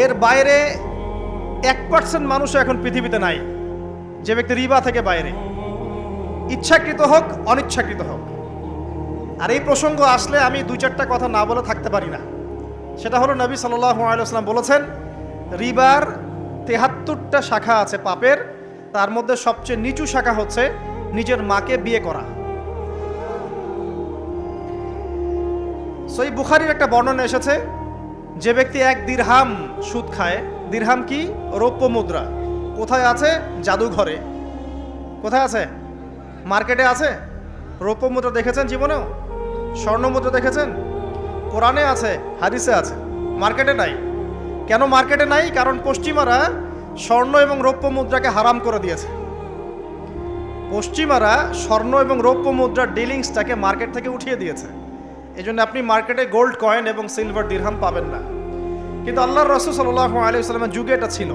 এর বাইরে 1% মানুষও এখন পৃথিবীতে নাই যে ব্যক্তি রিবা থেকে বাইরে, ইচ্ছাকৃত হোক অনিচ্ছাকৃত হোক। আর এই প্রসঙ্গ আসলে আমি 2-4টা কথা না বলে থাকতে পারি না। সেটা হলো নবী সাল্লাল্লাহু আলাইহি ওয়াসাল্লাম বলেছেন, রিবার 73টা শাখা আছে পাপের, তার মধ্যে সবচেয়ে নিচু শাখা হচ্ছে নিজের মাকে বিয়ে করা। সহিহ বুখারীর একটা বর্ণনা এসেছে, যে ব্যক্তি 1 দিরহাম সুদ খায়, দিরহাম কি? রৌপ্য মুদ্রা। কোথায় আছে? জাদুঘরে। কোথায় আছে? মার্কেটে আছে। রৌপ্য মুদ্রা দেখেছেন জীবনেও? স্বর্ণ মুদ্রা দেখেছেন? কোরআনে আছে, হাদিসে আছে, মার্কেটে নাই। কেন মার্কেটে নাই? কারণ পশ্চিমারা স্বর্ণ এবং রৌপ্য মুদ্রাকে হারাম করে দিয়েছে। পশ্চিমারা স্বর্ণ এবং রৌপ্য মুদ্রার ডিলিংসটাকে মার্কেট থেকে উঠিয়ে দিয়েছে। এই জন্য আপনি মার্কেটে গোল্ড কয়েন এবং সিলভার দিরহাম পাবেন না। কিন্তু আল্লাহর রাসূল সাল্লাল্লাহু আলাইহি ওয়াসাল্লামের যুগে এটা ছিল।